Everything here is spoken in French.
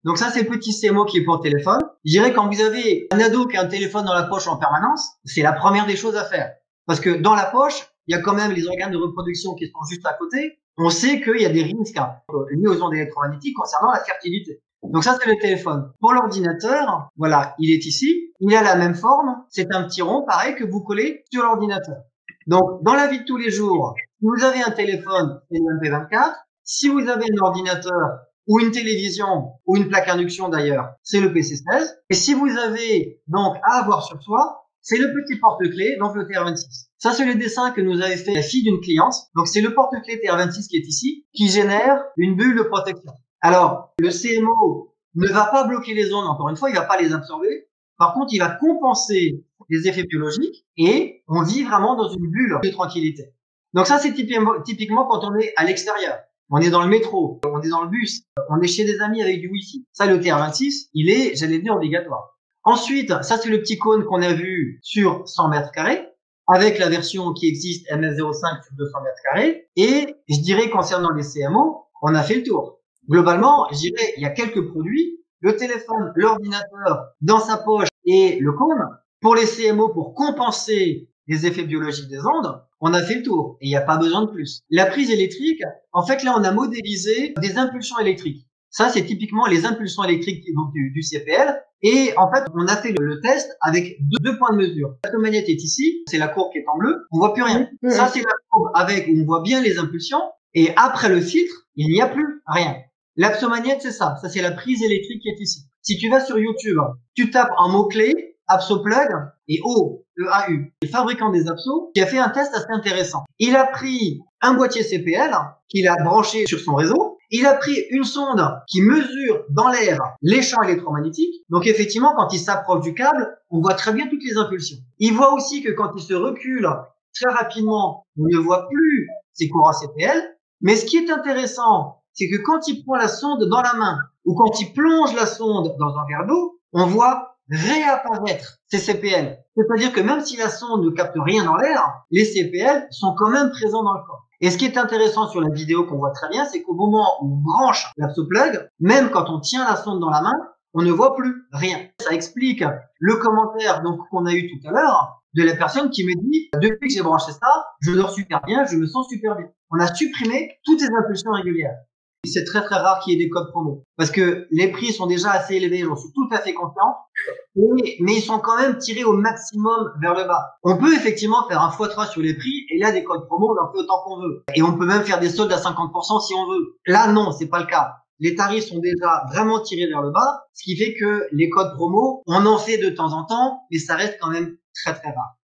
Donc ça, c'est le petit CMO qui est pour le téléphone. Je dirais quand vous avez un ado qui a un téléphone dans la poche en permanence, c'est la première des choses à faire. Parce que dans la poche, il y a quand même les organes de reproduction qui sont juste à côté. On sait qu'il y a des risques liés aux ondes électromagnétiques concernant la fertilité. Donc ça, c'est le téléphone. Pour l'ordinateur, voilà, il est ici. Il a la même forme. C'est un petit rond, pareil, que vous collez sur l'ordinateur. Donc, dans la vie de tous les jours, si vous avez un téléphone, c'est le MP24. Si vous avez un ordinateur ou une télévision ou une plaque induction d'ailleurs, c'est le PC16. Et si vous avez donc à avoir sur soi, c'est le petit porte-clés, donc le TR26. Ça, c'est le dessin que nous avait fait la fille d'une cliente. Donc, c'est le porte-clés TR26 qui est ici, qui génère une bulle de protection. Alors, le CMO ne va pas bloquer les ondes, encore une fois, il va pas les absorber. Par contre, il va compenser les effets biologiques et on vit vraiment dans une bulle de tranquillité. Donc ça, c'est typiquement quand on est à l'extérieur. On est dans le métro, on est dans le bus, on est chez des amis avec du Wi-Fi. Ça, le TR26, il est, j'allais dire, obligatoire. Ensuite, ça, c'est le petit cône qu'on a vu sur 100 mètres carrés, avec la version qui existe MS05 sur 200 mètres carrés. Et je dirais, concernant les CMO, on a fait le tour. Globalement, je dirais, il y a quelques produits, le téléphone, l'ordinateur dans sa poche et le cône. Pour les CMO, pour compenser les effets biologiques des ondes, on a fait le tour et il n'y a pas besoin de plus. La prise électrique, en fait, là, on a modélisé des impulsions électriques. Ça, c'est typiquement les impulsions électriques donc du CPL. Et en fait, on a fait le test avec deux points de mesure. L'apsomagnète est ici, c'est la courbe qui est en bleu, on voit plus rien. Ça, c'est la courbe avec où on voit bien les impulsions. Et après le filtre, il n'y a plus rien. L'apsomagnète, c'est ça. Ça, c'est la prise électrique qui est ici. Si tu vas sur YouTube, tu tapes un mot-clé, Absoplug et EAU, le fabricant des absos, qui a fait un test assez intéressant. Il a pris un boîtier CPL qu'il a branché sur son réseau. Il a pris une sonde qui mesure dans l'air les champs électromagnétiques. Donc effectivement, quand il s'approche du câble, on voit très bien toutes les impulsions. Il voit aussi que quand il se recule très rapidement, on ne voit plus ces courants CPL. Mais ce qui est intéressant, c'est que quand il prend la sonde dans la main ou quand il plonge la sonde dans un verre d'eau, on voit réapparaître ces CPL. C'est-à-dire que même si la sonde ne capte rien dans l'air, les CPL sont quand même présents dans le corps. Et ce qui est intéressant sur la vidéo qu'on voit très bien, c'est qu'au moment où on branche l'Absoplug, même quand on tient la sonde dans la main, on ne voit plus rien. Ça explique le commentaire donc qu'on a eu tout à l'heure de la personne qui me dit « Depuis que j'ai branché ça, je dors super bien, je me sens super bien. » On a supprimé toutes les impulsions régulières. C'est très très rare qu'il y ait des codes promo parce que les prix sont déjà assez élevés, j'en suis tout à fait conscient, mais ils sont quand même tirés au maximum vers le bas. On peut effectivement faire un x3 sur les prix et là des codes promo on en fait autant qu'on veut et on peut même faire des soldes à 50% si on veut. Là non, c'est pas le cas. Les tarifs sont déjà vraiment tirés vers le bas, ce qui fait que les codes promo, on en fait de temps en temps, mais ça reste quand même très très rare.